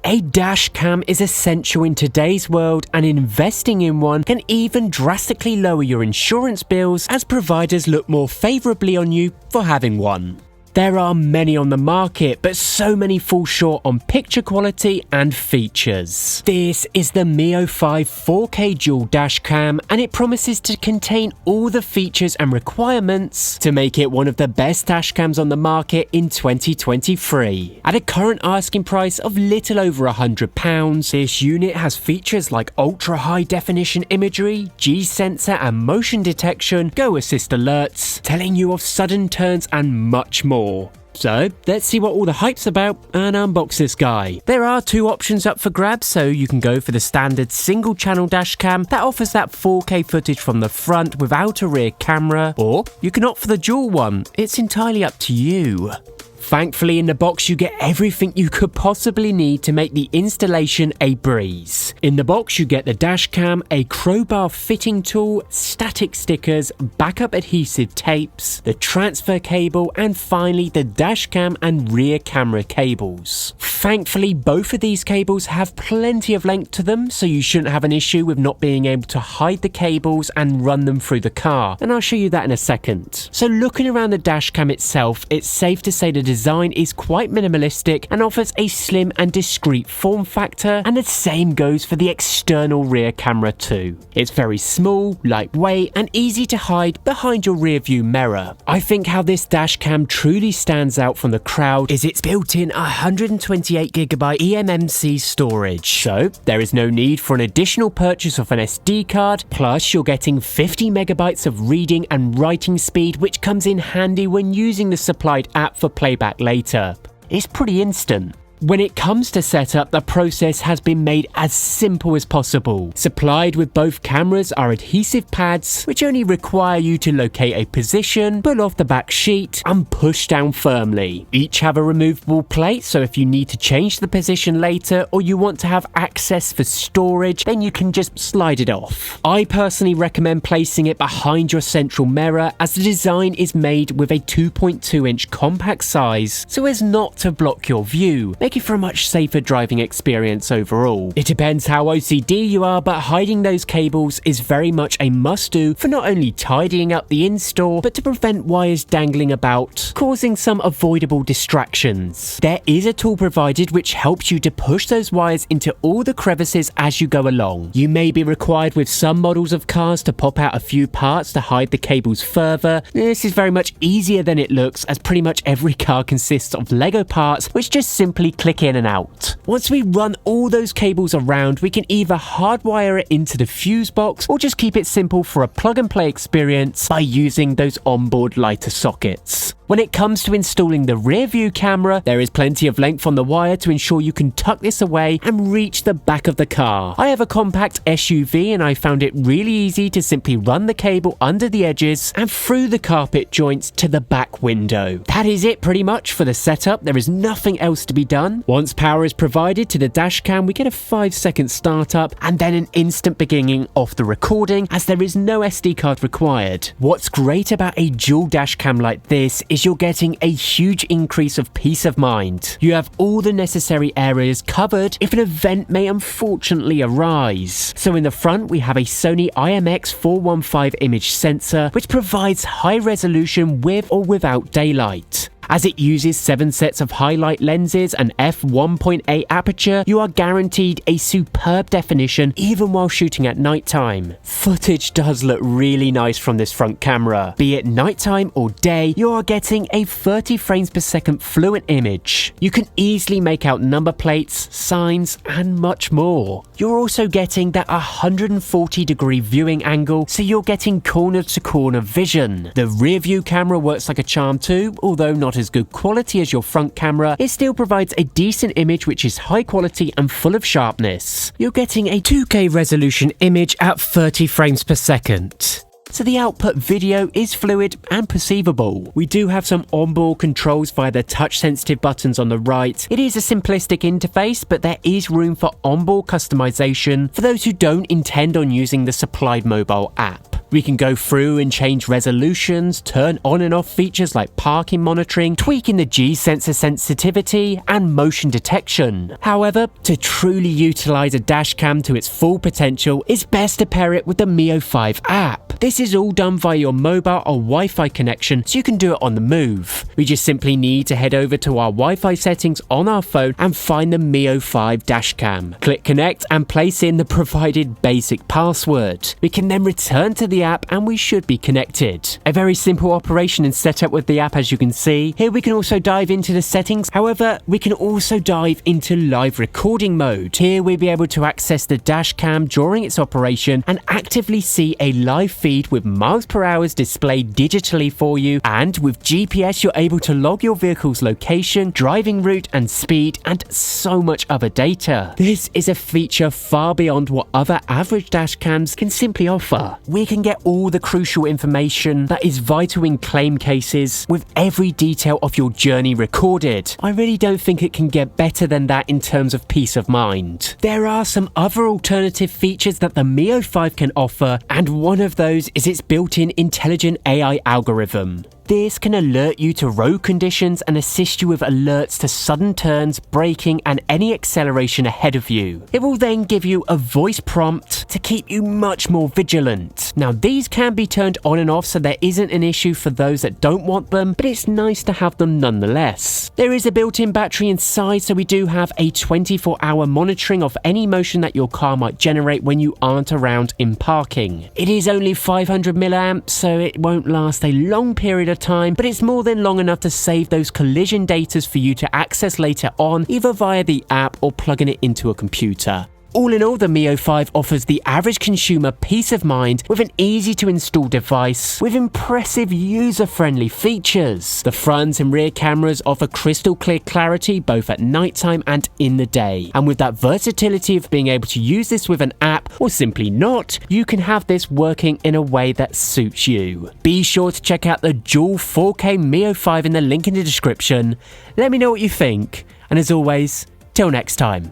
A dash cam is essential in today's world, and investing in one can even drastically lower your insurance bills as providers look more favourably on you for having one. There are many on the market, but so many fall short on picture quality and features. This is the Miofive 4K dual dash cam, and it promises to contain all the features and requirements to make it one of the best dash cams on the market in 2023. At a current asking price of little over £100, this unit has features like ultra high definition imagery, G-sensor and motion detection, go assist alerts, telling you of sudden turns and much more. So let's see what all the hype's about and unbox this guy. There are two options up for grabs, so you can go for the standard single channel dash cam that offers that 4K footage from the front without a rear camera, or you can opt for the dual one. It's entirely up to you. Thankfully, in the box you get everything you could possibly need to make the installation a breeze. In the box you get the dash cam, a crowbar fitting tool, static stickers, backup adhesive tapes, the transfer cable, and finally the dash cam and rear camera cables. Thankfully, both of these cables have plenty of length to them, so you shouldn't have an issue with not being able to hide the cables and run them through the car, and I'll show you that in a second. So looking around the dash cam itself, it's safe to say the design is quite minimalistic and offers a slim and discreet form factor, and the same goes for the external rear camera too. It's very small, lightweight, and easy to hide behind your rear view mirror. I think how this dash cam truly stands out from the crowd is its built-in 128GB eMMC storage, so there is no need for an additional purchase of an SD card, plus you're getting 50MB of reading and writing speed, which comes in handy when using the supplied app for playback later. It's pretty instant. When it comes to setup, the process has been made as simple as possible. Supplied with both cameras are adhesive pads, which only require you to locate a position, pull off the back sheet, and push down firmly. Each have a removable plate, so if you need to change the position later or you want to have access for storage, then you can just slide it off. I personally recommend placing it behind your central mirror, as the design is made with a 2.2-inch compact size so as not to block your view, making for a much safer driving experience overall. It depends how OCD you are, but hiding those cables is very much a must-do for not only tidying up the install, but to prevent wires dangling about, causing some avoidable distractions. There is a tool provided which helps you to push those wires into all the crevices as you go along. You may be required with some models of cars to pop out a few parts to hide the cables further. This is very much easier than it looks, as pretty much every car consists of Lego parts which just simply click in and out. Once we run all those cables around, we can either hardwire it into the fuse box or just keep it simple for a plug and play experience by using those onboard lighter sockets. When it comes to installing the rear view camera, there is plenty of length on the wire to ensure you can tuck this away and reach the back of the car. I have a compact SUV and I found it really easy to simply run the cable under the edges and through the carpet joints to the back window. That is it pretty much for the setup. There is nothing else to be done. Once power is provided to the dash cam, we get a 5-second startup and then an instant beginning of the recording, as there is no SD card required. What's great about a dual dash cam like this is you're getting a huge increase of peace of mind. You have all the necessary areas covered if an event may unfortunately arise. So in the front we have a Sony IMX415 image sensor, which provides high resolution with or without daylight. As it uses 7 sets of highlight lenses and f1.8 aperture, you are guaranteed a superb definition even while shooting at nighttime. Footage does look really nice from this front camera. Be it nighttime or day, you are getting a 30 frames per second fluent image. You can easily make out number plates, signs, and much more. You're also getting that 140-degree viewing angle, so you're getting corner-to-corner vision. The rear view camera works like a charm too, although not as good quality as your front camera. It still provides a decent image which is high quality and full of sharpness. You're getting a 2K resolution image at 30 frames per second. So the output video is fluid and perceivable. We do have some onboard controls via the touch-sensitive buttons on the right. It is a simplistic interface, but there is room for onboard customization for those who don't intend on using the supplied mobile app. We can go through and change resolutions, turn on and off features like parking monitoring, tweaking the G-sensor sensitivity, and motion detection. However, to truly utilize a dashcam to its full potential, it's best to pair it with the Miofive app. This is all done via your mobile or Wi-Fi connection, so you can do it on the move. We just simply need to head over to our Wi-Fi settings on our phone and find the Miofive dashcam. Click connect and place in the provided basic password. We can then return to the app and we should be connected. A very simple operation and setup with the app, as you can see. Here we can also dive into the settings. However, we can also dive into live recording mode. Here we'll be able to access the dashcam during its operation and actively see a live feed with miles per hour displayed digitally for you, and with GPS you're able to log your vehicle's location, driving route and speed, and so much other data. This is a feature far beyond what other average dashcams can simply offer. We can get all the crucial information that is vital in claim cases, with every detail of your journey recorded. I really don't think it can get better than that in terms of peace of mind. There are some other alternative features that the Miofive can offer, and one of those is its built-in intelligent AI algorithm. This can alert you to road conditions and assist you with alerts to sudden turns, braking, and any acceleration ahead of you. It will then give you a voice prompt to keep you much more vigilant. Now, these can be turned on and off, so there isn't an issue for those that don't want them, but it's nice to have them nonetheless. There is a built-in battery inside, so we do have a 24-hour monitoring of any motion that your car might generate when you aren't around in parking. It is only 500 milliamps, so it won't last a long period of time, but it's more than long enough to save those collision data for you to access later on, either via the app or plugging it into a computer. All in all, the Miofive offers the average consumer peace of mind with an easy-to-install device with impressive user-friendly features. The front and rear cameras offer crystal clear clarity both at nighttime and in the day. And with that versatility of being able to use this with an app or simply not, you can have this working in a way that suits you. Be sure to check out the dual 4K Miofive in the link in the description. Let me know what you think. And as always, till next time.